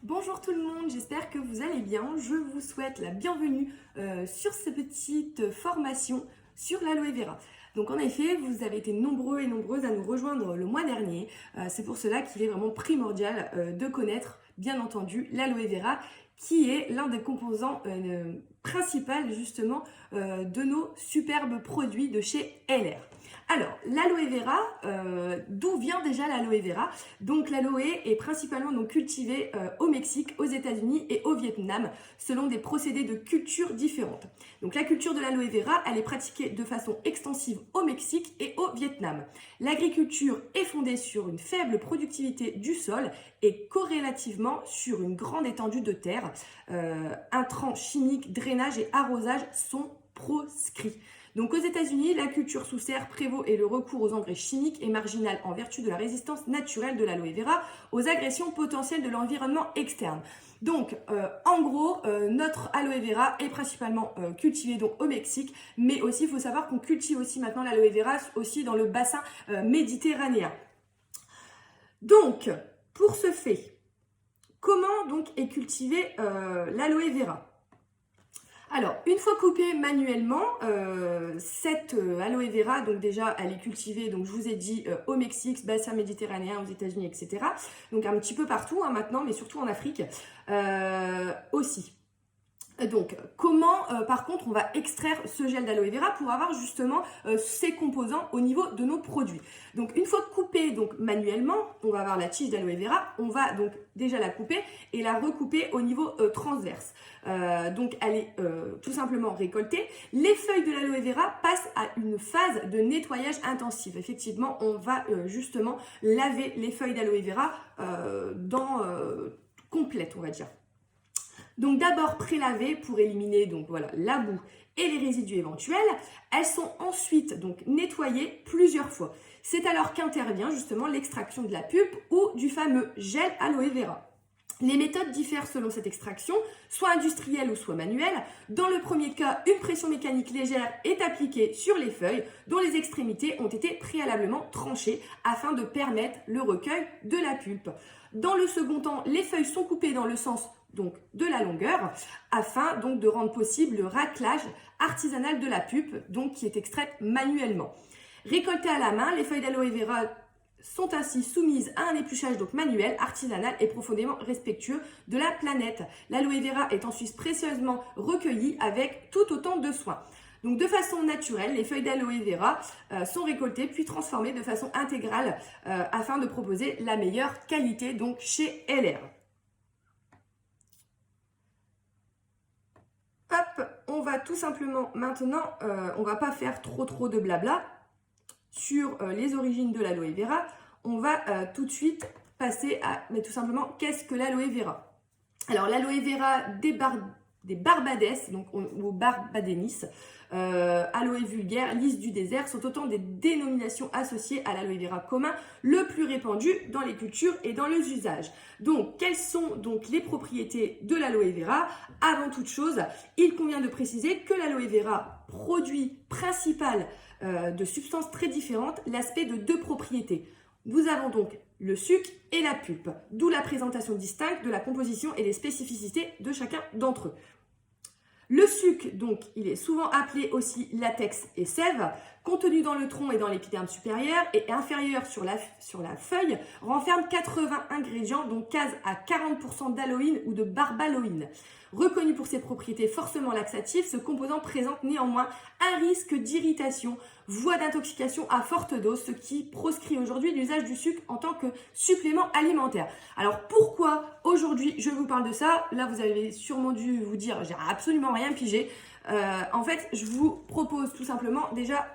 Bonjour tout le monde, j'espère que vous allez bien. Je vous souhaite la bienvenue sur cette petite formation sur l'aloe vera. Donc en effet, vous avez été nombreux et nombreuses à nous rejoindre le mois dernier. C'est pour cela qu'il est vraiment primordial de connaître, bien entendu, l'aloe vera, qui est l'un des composants principaux justement de nos superbes produits de chez LR. Alors, l'aloe vera, d'où vient déjà l'aloe vera? Donc l'aloe est principalement donc cultivée au Mexique, aux États-Unis et au Vietnam, selon des procédés de culture différentes. Donc la culture de l'aloe vera, elle est pratiquée de façon extensive au Mexique et au Vietnam. L'agriculture est fondée sur une faible productivité du sol et corrélativement sur une grande étendue de terre. Intrants chimiques, drainage et arrosage sont proscrits. Donc aux États-Unis, la culture sous serre prévaut et le recours aux engrais chimiques est marginal en vertu de la résistance naturelle de l'aloe vera aux agressions potentielles de l'environnement externe. Donc en gros, notre aloe vera est principalement cultivé donc au Mexique, mais aussi il faut savoir qu'on cultive aussi maintenant l'aloe vera aussi dans le bassin méditerranéen. Donc pour ce fait, comment donc est cultivé l'aloe vera ? Alors, une fois coupée manuellement, cette aloe vera, donc déjà, elle est cultivée, donc je vous ai dit, au Mexique, bassin méditerranéen, aux États-Unis, etc. Donc un petit peu partout maintenant, mais surtout en Afrique aussi. Donc, comment, par contre, on va extraire ce gel d'aloe vera pour avoir justement ces composants au niveau de nos produits. Donc, une fois coupée donc manuellement, on va avoir la tige d'aloe vera. On va donc déjà la couper et la recouper au niveau transverse. Donc, elle est tout simplement récoltée. Les feuilles de l'aloe vera passent à une phase de nettoyage intensif. Effectivement, on va justement laver les feuilles d'aloe vera complète, on va dire. Donc d'abord prélavées pour éliminer donc voilà la boue et les résidus éventuels. Elles sont ensuite donc nettoyées plusieurs fois. C'est alors qu'intervient justement l'extraction de la pulpe ou du fameux gel aloe vera. Les méthodes diffèrent selon cette extraction, soit industrielle ou soit manuelle. Dans le premier cas, une pression mécanique légère est appliquée sur les feuilles dont les extrémités ont été préalablement tranchées afin de permettre le recueil de la pulpe. Dans le second temps, les feuilles sont coupées dans le sens donc de la longueur afin donc de rendre possible le raclage artisanal de la pulpe donc qui est extraite manuellement. Récoltées à la main, les feuilles d'aloe vera sont ainsi soumises à un épluchage donc manuel, artisanal et profondément respectueux de la planète. L'aloe vera est ensuite précieusement recueillie avec tout autant de soin. Donc de façon naturelle, les feuilles d'aloe vera sont récoltées puis transformées de façon intégrale afin de proposer la meilleure qualité donc chez LR. Hop, on va tout simplement maintenant, on va pas faire trop de blabla sur les origines de l'aloe vera. On va tout de suite passer à, mais tout simplement, qu'est-ce que l'aloe vera? Alors l'aloe vera des Barbades, donc ou Barbadenis, aloe vulgaire, lys du désert, sont autant des dénominations associées à l'aloe vera commun, le plus répandu dans les cultures et dans les usages. Donc, quelles sont donc les propriétés de l'aloe vera? Avant toute chose, il convient de préciser que l'aloe vera, produit principal de substances très différentes, l'aspect de deux propriétés. Nous avons donc le suc et la pulpe, d'où la présentation distincte de la composition et des spécificités de chacun d'entre eux. Le suc, donc, il est souvent appelé aussi latex et sève, contenu dans le tronc et dans l'épiderme supérieur et inférieur sur la feuille, renferme 80 ingrédients, dont 15 à 40% d'aloïne ou de barbaloïne. Reconnu pour ses propriétés fortement laxatives, ce composant présente néanmoins un risque d'irritation, voire d'intoxication à forte dose, ce qui proscrit aujourd'hui l'usage du sucre en tant que supplément alimentaire. Alors pourquoi aujourd'hui je vous parle de ça? Là vous avez sûrement dû vous dire j'ai absolument rien pigé. En fait je vous propose tout simplement déjà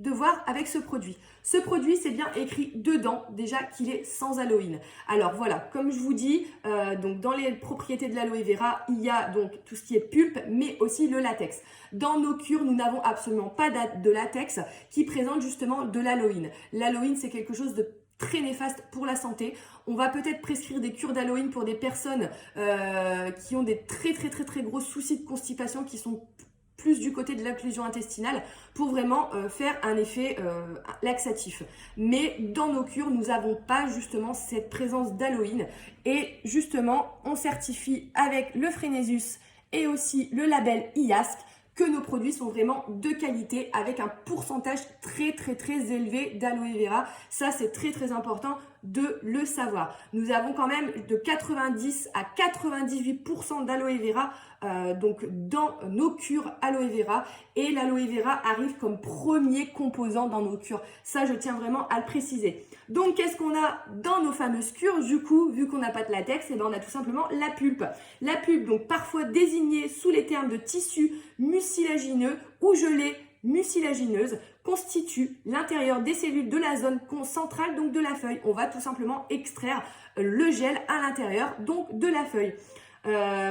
de voir avec ce produit. Ce produit, c'est bien écrit dedans déjà qu'il est sans aloïne. Alors voilà, comme je vous dis, donc dans les propriétés de l'aloe vera, il y a donc tout ce qui est pulpe, mais aussi le latex. Dans nos cures, nous n'avons absolument pas de latex qui présente justement de l'aloïne. L'aloïne, c'est quelque chose de très néfaste pour la santé. On va peut-être prescrire des cures d'aloïne pour des personnes qui ont des très gros soucis de constipation, qui sont plus du côté de l'occlusion intestinale pour vraiment faire un effet laxatif. Mais dans nos cures, nous n'avons pas justement cette présence d'aloïne et justement, on certifie avec le Frénésus et aussi le label IASC que nos produits sont vraiment de qualité avec un pourcentage très élevé d'aloe vera. Ça, c'est très important de le savoir. Nous avons quand même de 90 à 98% d'aloe vera donc dans nos cures aloe vera, et l'aloe vera arrive comme premier composant dans nos cures. Ça, je tiens vraiment à le préciser. Donc, qu'est-ce qu'on a dans nos fameuses cures? Du coup, vu qu'on n'a pas de latex, et ben on a tout simplement la pulpe. La pulpe, donc parfois désignée sous les termes de tissu mucilagineux ou gelée mucilagineuse, constitue l'intérieur des cellules de la zone centrale, donc de la feuille. On va tout simplement extraire le gel à l'intérieur, donc de la feuille.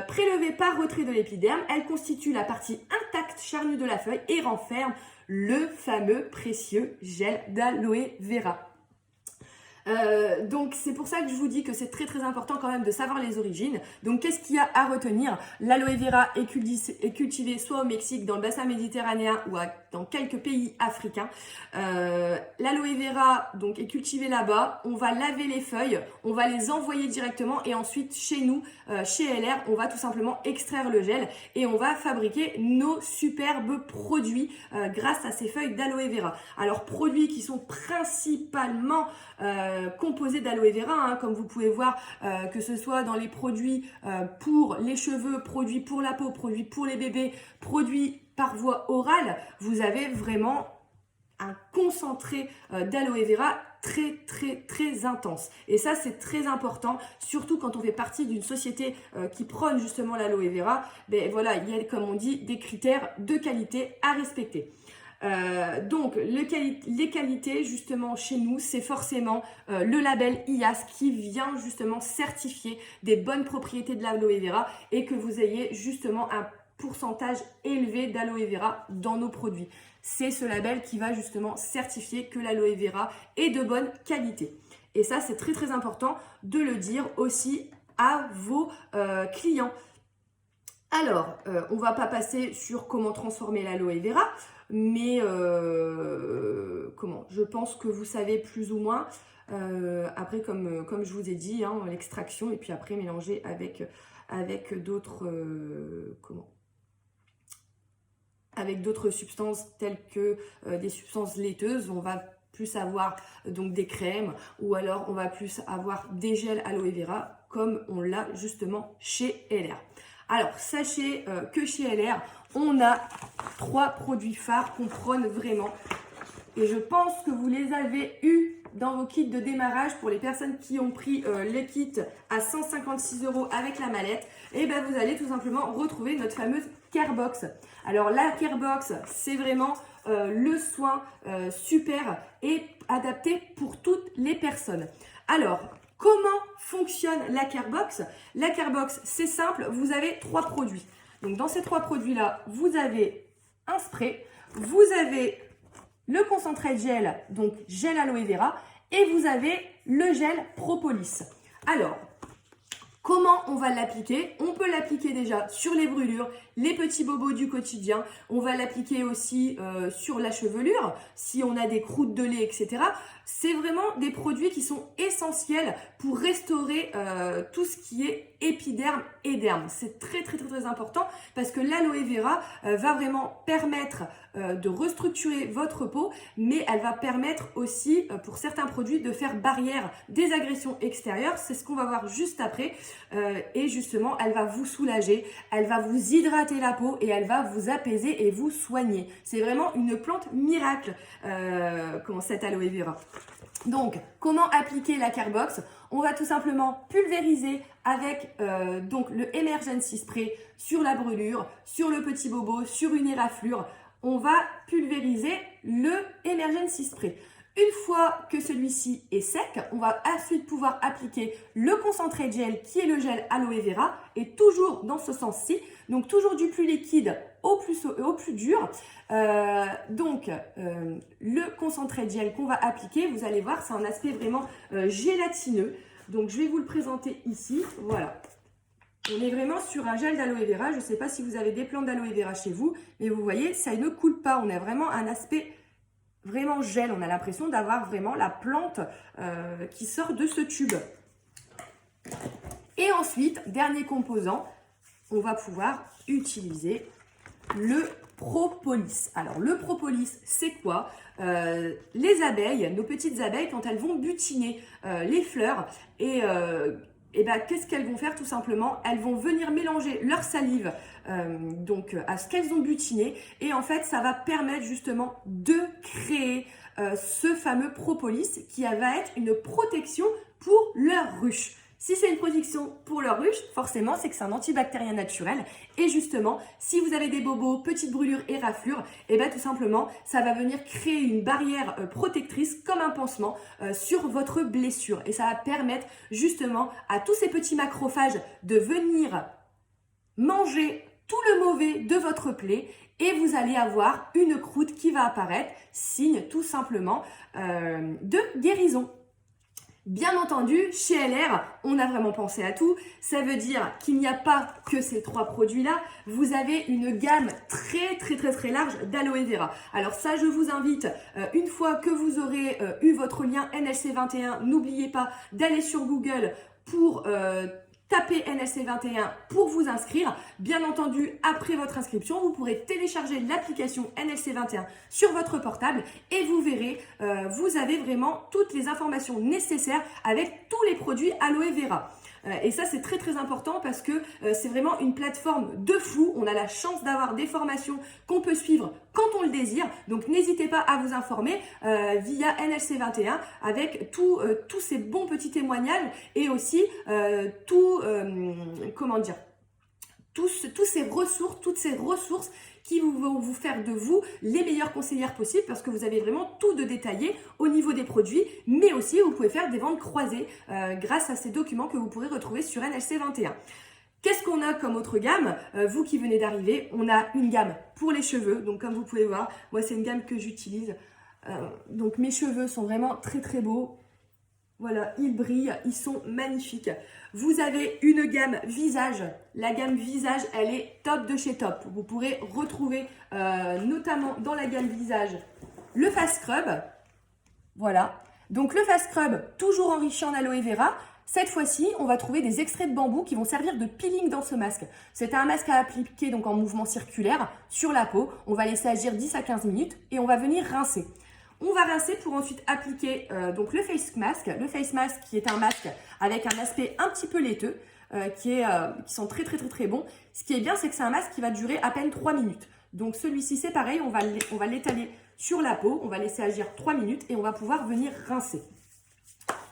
Prélevée par retrait de l'épiderme, elle constitue la partie intacte charnue de la feuille et renferme le fameux précieux gel d'aloe vera. Donc c'est pour ça que je vous dis que c'est très important quand même de savoir les origines. Donc qu'est-ce qu'il y a à retenir? L'aloe vera est cultivée soit au Mexique, dans le bassin méditerranéen ou dans quelques pays africains. L'aloe vera donc est cultivée là-bas. On va laver les feuilles, on va les envoyer directement et ensuite chez nous, chez LR, on va tout simplement extraire le gel et on va fabriquer nos superbes produits grâce à ces feuilles d'aloe vera. Alors produits qui sont principalement composés d'aloe vera, hein, comme vous pouvez voir, que ce soit dans les produits pour les cheveux, produits pour la peau, produits pour les bébés, produits par voie orale, vous avez vraiment un concentré d'aloe vera très intense. Et ça, c'est très important, surtout quand on fait partie d'une société qui prône justement l'aloe vera. Ben voilà, il y a, comme on dit, des critères de qualité à respecter. Donc les qualités justement chez nous, c'est forcément le label IAS qui vient justement certifier des bonnes propriétés de l'aloe vera et que vous ayez justement un pourcentage élevé d'aloe vera dans nos produits. C'est ce label qui va justement certifier que l'aloe vera est de bonne qualité. Et ça, c'est très important de le dire aussi à vos clients. Alors, on va pas passer sur comment transformer l'aloe vera, mais je pense que vous savez plus ou moins. Après, comme je vous ai dit, hein, l'extraction et puis après mélanger avec d'autres avec d'autres substances telles que des substances laiteuses. On va plus avoir donc des crèmes ou alors on va plus avoir des gels aloe vera comme on l'a justement chez LR. Alors, sachez que chez LR, on a 3 produits phares qu'on prône vraiment. Et je pense que vous les avez eus dans vos kits de démarrage pour les personnes qui ont pris le kit à 156 € avec la mallette. Et bien, vous allez tout simplement retrouver notre fameuse Carebox. Alors, la Carebox, c'est vraiment le soin super et adapté pour toutes les personnes. Alors, comment fonctionne la Carebox? La Carebox, c'est simple, vous avez 3 produits. Donc, dans ces 3 produits-là, vous avez un spray, vous avez le concentré de gel, donc gel aloe vera, et vous avez le gel propolis. Alors, comment on va l'appliquer? On peut l'appliquer déjà sur les brûlures, les petits bobos du quotidien. On va l'appliquer aussi sur la chevelure, si on a des croûtes de lait, etc. C'est vraiment des produits qui sont essentiels pour restaurer tout ce qui est épiderme et derme. C'est très important parce que l'aloe vera va vraiment permettre de restructurer votre peau, mais elle va permettre aussi pour certains produits de faire barrière des agressions extérieures. C'est ce qu'on va voir juste après. Et justement, elle va vous soulager, elle va vous hydrater la peau et elle va vous apaiser et vous soigner. C'est vraiment une plante miracle, cette aloe vera. Donc, comment appliquer la Carebox? On va tout simplement pulvériser avec donc le Emergency Spray sur la brûlure, sur le petit bobo, sur une éraflure. On va pulvériser le Emergency Spray. Une fois que celui-ci est sec, on va ensuite pouvoir appliquer le concentré de gel qui est le gel aloe vera et toujours dans ce sens-ci, donc toujours du plus liquide au plus dur. Le concentré de gel qu'on va appliquer, vous allez voir, c'est un aspect vraiment gélatineux. Donc je vais vous le présenter ici, voilà. On est vraiment sur un gel d'aloe vera. Je ne sais pas si vous avez des plantes d'aloe vera chez vous, mais vous voyez, ça ne coule pas. On a vraiment un aspect vraiment gel. On a l'impression d'avoir vraiment la plante qui sort de ce tube. Et ensuite, dernier composant, on va pouvoir utiliser le propolis. Alors, le propolis, c'est quoi? Les abeilles, nos petites abeilles, quand elles vont butiner les fleurs et ben, qu'est-ce qu'elles vont faire tout simplement? Elles vont venir mélanger leur salive à ce qu'elles ont butiné et en fait ça va permettre justement de créer ce fameux propolis qui va être une protection pour leur ruche. Si c'est une protection pour leur ruche, forcément, c'est que c'est un antibactérien naturel. Et justement, si vous avez des bobos, petites brûlures et raflures, et bien tout simplement, ça va venir créer une barrière protectrice comme un pansement sur votre blessure. Et ça va permettre justement à tous ces petits macrophages de venir manger tout le mauvais de votre plaie et vous allez avoir une croûte qui va apparaître, signe tout simplement de guérison. Bien entendu, chez LR, on a vraiment pensé à tout. Ça veut dire qu'il n'y a pas que ces 3 produits-là. Vous avez une gamme très large d'aloe vera. Alors ça, je vous invite, une fois que vous aurez eu votre lien NLC21, n'oubliez pas d'aller sur Google pour tapez NLC21 pour vous inscrire. Bien entendu, après votre inscription, vous pourrez télécharger l'application NLC21 sur votre portable et vous verrez, vous avez vraiment toutes les informations nécessaires avec tous les produits aloe vera. Et ça, c'est très important parce que c'est vraiment une plateforme de fou. On a la chance d'avoir des formations qu'on peut suivre quand on le désire. Donc, n'hésitez pas à vous informer via NLC21 avec tous ces bons petits témoignages et aussi toutes ces ressources qui vont vous faire de vous les meilleures conseillères possibles parce que vous avez vraiment tout de détaillé au niveau des produits, mais aussi vous pouvez faire des ventes croisées grâce à ces documents que vous pourrez retrouver sur NLC21. Qu'est-ce qu'on a comme autre gamme? Vous qui venez d'arriver, on a une gamme pour les cheveux. Donc comme vous pouvez voir, moi c'est une gamme que j'utilise. Donc mes cheveux sont vraiment très beaux. Voilà, ils brillent, ils sont magnifiques. Vous avez une gamme visage. La gamme visage, elle est top de chez top. Vous pourrez retrouver notamment dans la gamme visage le Face Scrub. Voilà. Donc le Face Scrub, toujours enrichi en aloe vera. Cette fois-ci, on va trouver des extraits de bambou qui vont servir de peeling dans ce masque. C'est un masque à appliquer donc en mouvement circulaire sur la peau. On va laisser agir 10 à 15 minutes et on va venir rincer. On va rincer pour ensuite appliquer donc le face mask. Le face mask qui est un masque avec un aspect un petit peu laiteux, qui sont très bons. Ce qui est bien, c'est que c'est un masque qui va durer à peine 3 minutes. Donc celui-ci, c'est pareil, on va l'étaler sur la peau, on va laisser agir 3 minutes et on va pouvoir venir rincer.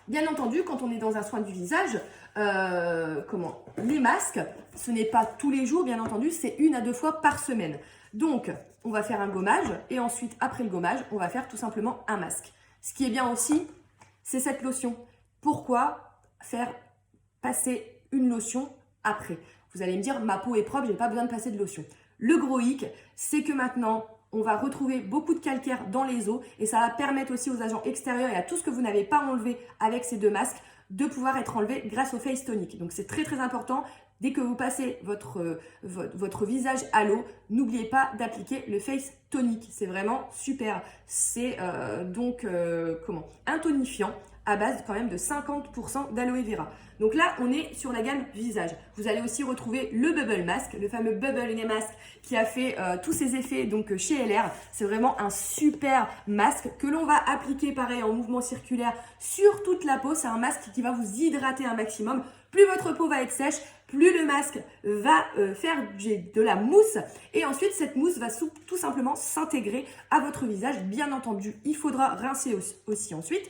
Bien entendu, quand on est dans un soin du visage, les masques, ce n'est pas tous les jours, bien entendu, c'est 1 à 2 fois par semaine. Donc, on va faire un gommage et ensuite, après le gommage, on va faire tout simplement un masque. Ce qui est bien aussi, c'est cette lotion. Pourquoi faire passer une lotion après? Vous allez me dire, ma peau est propre, je n'ai pas besoin de passer de lotion. Le gros hic, c'est que maintenant, on va retrouver beaucoup de calcaire dans les os et ça va permettre aussi aux agents extérieurs et à tout ce que vous n'avez pas enlevé avec ces 2 masques de pouvoir être enlevé grâce au Face Tonic. Donc c'est très important. Dès que vous passez votre visage à l'eau, n'oubliez pas d'appliquer le Face Tonic. C'est vraiment super. C'est un tonifiant à base quand même de 50% d'aloe vera. Donc là, on est sur la gamme visage. Vous allez aussi retrouver le Bubble Mask, le fameux Bubble Mask qui a fait tous ses effets donc chez LR. C'est vraiment un super masque que l'on va appliquer pareil en mouvement circulaire sur toute la peau. C'est un masque qui va vous hydrater un maximum. Plus votre peau va être sèche, plus le masque va faire de la mousse. Et ensuite, cette mousse va tout simplement s'intégrer à votre visage. Bien entendu, il faudra rincer aussi ensuite.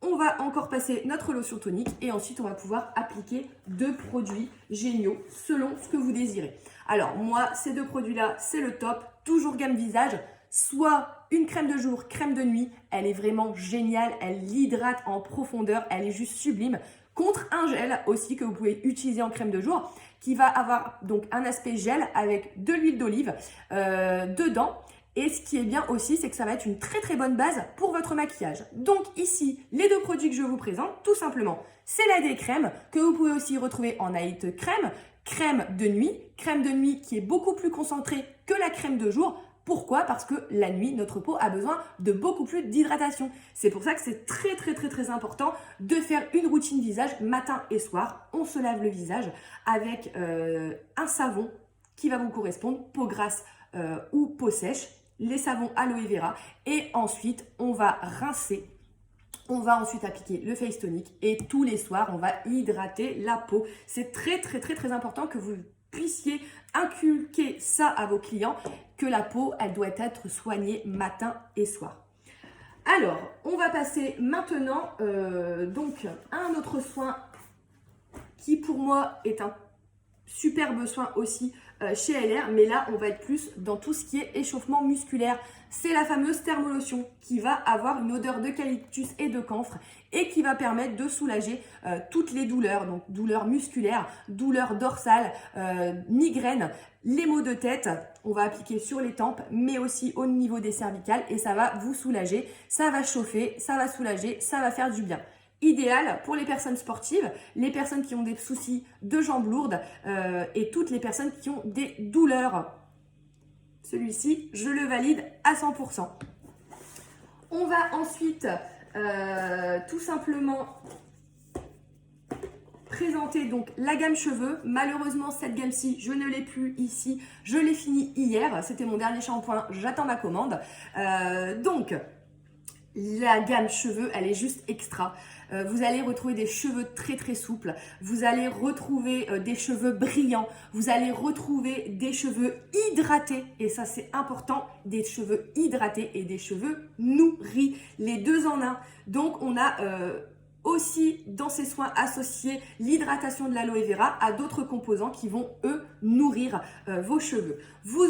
On va encore passer notre lotion tonique et ensuite on va pouvoir appliquer 2 produits géniaux selon ce que vous désirez. Alors moi, ces 2 produits-là, c'est le top. Toujours gamme visage, soit une crème de jour, crème de nuit. Elle est vraiment géniale, elle l'hydrate en profondeur, elle est juste sublime. Contre un gel aussi que vous pouvez utiliser en crème de jour qui va avoir donc un aspect gel avec de l'huile d'olive dedans. Et ce qui est bien aussi, c'est que ça va être une très très bonne base pour votre maquillage. Donc ici, les deux produits que je vous présente, tout simplement, c'est la Day Crème que vous pouvez aussi retrouver en Night Crème, crème de nuit qui est beaucoup plus concentrée que la crème de jour. Pourquoi? Parce que la nuit, notre peau a besoin de beaucoup plus d'hydratation. C'est pour ça que c'est très important de faire une routine visage matin et soir. On se lave le visage avec un savon qui va vous correspondre, peau grasse ou peau sèche, les savons aloe vera et ensuite on va rincer. On va ensuite appliquer le face tonic et tous les soirs, on va hydrater la peau. C'est très important que vous puissiez inculquer ça à vos clients, que la peau, elle doit être soignée matin et soir. Alors, on va passer maintenant donc à un autre soin qui pour moi est un superbe soin aussi chez LR, mais là on va être plus dans tout ce qui est échauffement musculaire. C'est la fameuse thermolotion qui va avoir une odeur d'eucalyptus et de camphre et qui va permettre de soulager toutes les douleurs, donc douleurs musculaires, douleurs dorsales, migraines, les maux de tête. On va appliquer sur les tempes mais aussi au niveau des cervicales et ça va vous soulager, ça va chauffer, ça va soulager, ça va faire du bien. Idéal pour les personnes sportives, les personnes qui ont des soucis de jambes lourdes et toutes les personnes qui ont des douleurs. Celui-ci, je le valide à 100%. On va ensuite tout simplement présenter donc la gamme cheveux. Malheureusement, cette gamme-ci, je ne l'ai plus ici. Je l'ai fini hier. C'était mon dernier shampoing. J'attends ma commande. Donc, la gamme cheveux, elle est juste extra. Vous allez retrouver des cheveux très souples. Vous allez retrouver des cheveux brillants. Vous allez retrouver des cheveux hydratés. Et ça, c'est important. Des cheveux hydratés et des cheveux nourris. Les deux en un. Donc, on a aussi dans ces soins associés l'hydratation de l'aloe vera à d'autres composants qui vont eux nourrir vos cheveux. Vous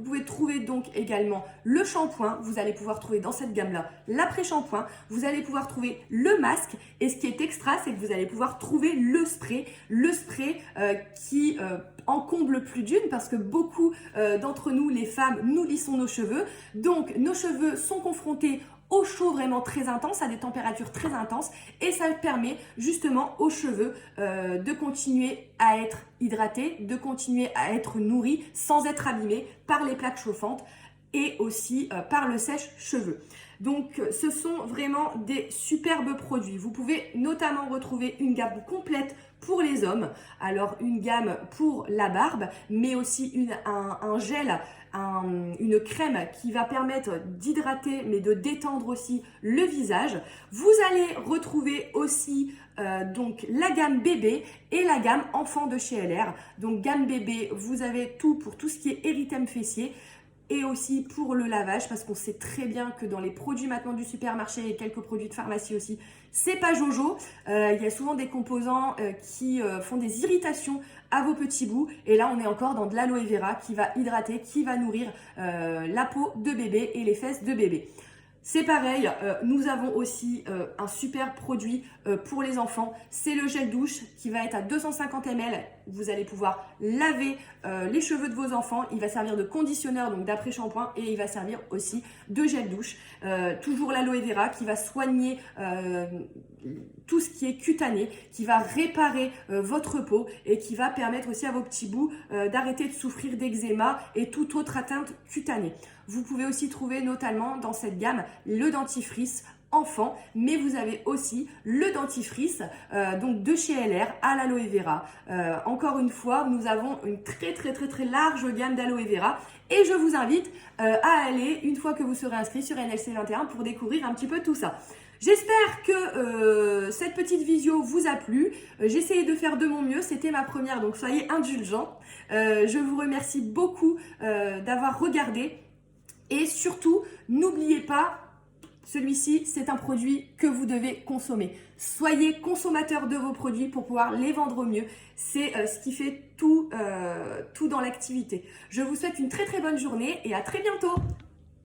pouvez trouver donc également le shampoing. Vous allez pouvoir trouver dans cette gamme là l'après-shampoing. Vous allez pouvoir trouver le masque et ce qui est extra, c'est que vous allez pouvoir trouver le spray qui en comble plus d'une parce que beaucoup d'entre nous les femmes nous lissons nos cheveux. Donc nos cheveux sont confrontés au chaud vraiment très intense, à des températures très intenses et ça permet justement aux cheveux de continuer à être hydratés, de continuer à être nourris sans être abîmés par les plaques chauffantes et aussi par le sèche-cheveux. Donc ce sont vraiment des superbes produits. Vous pouvez notamment retrouver une gamme complète pour les hommes, alors une gamme pour la barbe, mais aussi un gel, une crème qui va permettre d'hydrater mais de détendre aussi le visage. Vous allez retrouver aussi donc la gamme bébé et la gamme enfant de chez LR. Donc gamme bébé, vous avez tout pour tout ce qui est érythème fessier. Et aussi pour le lavage, parce qu'on sait très bien que dans les produits maintenant du supermarché et quelques produits de pharmacie aussi, c'est pas jojo. Il y a souvent des composants qui font des irritations à vos petits bouts. Et là, on est encore dans de l'aloe vera qui va hydrater, qui va nourrir la peau de bébé et les fesses de bébé. C'est pareil, nous avons aussi un super produit pour les enfants. C'est le gel douche qui va être à 250 ml. Vous allez pouvoir laver les cheveux de vos enfants. Il va servir de conditionneur, donc d'après-shampoing, et il va servir aussi de gel douche. Toujours l'aloe vera qui va soigner tout ce qui est cutané, qui va réparer votre peau et qui va permettre aussi à vos petits bouts d'arrêter de souffrir d'eczéma et toute autre atteinte cutanée. Vous pouvez aussi trouver notamment dans cette gamme le dentifrice enfant, mais vous avez aussi le dentifrice donc de chez LR à l'aloe vera. Encore une fois, nous avons une très large gamme d'aloe vera et je vous invite à aller une fois que vous serez inscrit sur NLC 21 pour découvrir un petit peu tout ça. J'espère que cette petite visio vous a plu. J'ai essayé de faire de mon mieux, c'était ma première, donc soyez indulgents. Je vous remercie beaucoup d'avoir regardé et surtout, n'oubliez pas, celui-ci, c'est un produit que vous devez consommer. Soyez consommateur de vos produits pour pouvoir les vendre au mieux. C'est ce qui fait tout dans l'activité. Je vous souhaite une très bonne journée et à très bientôt.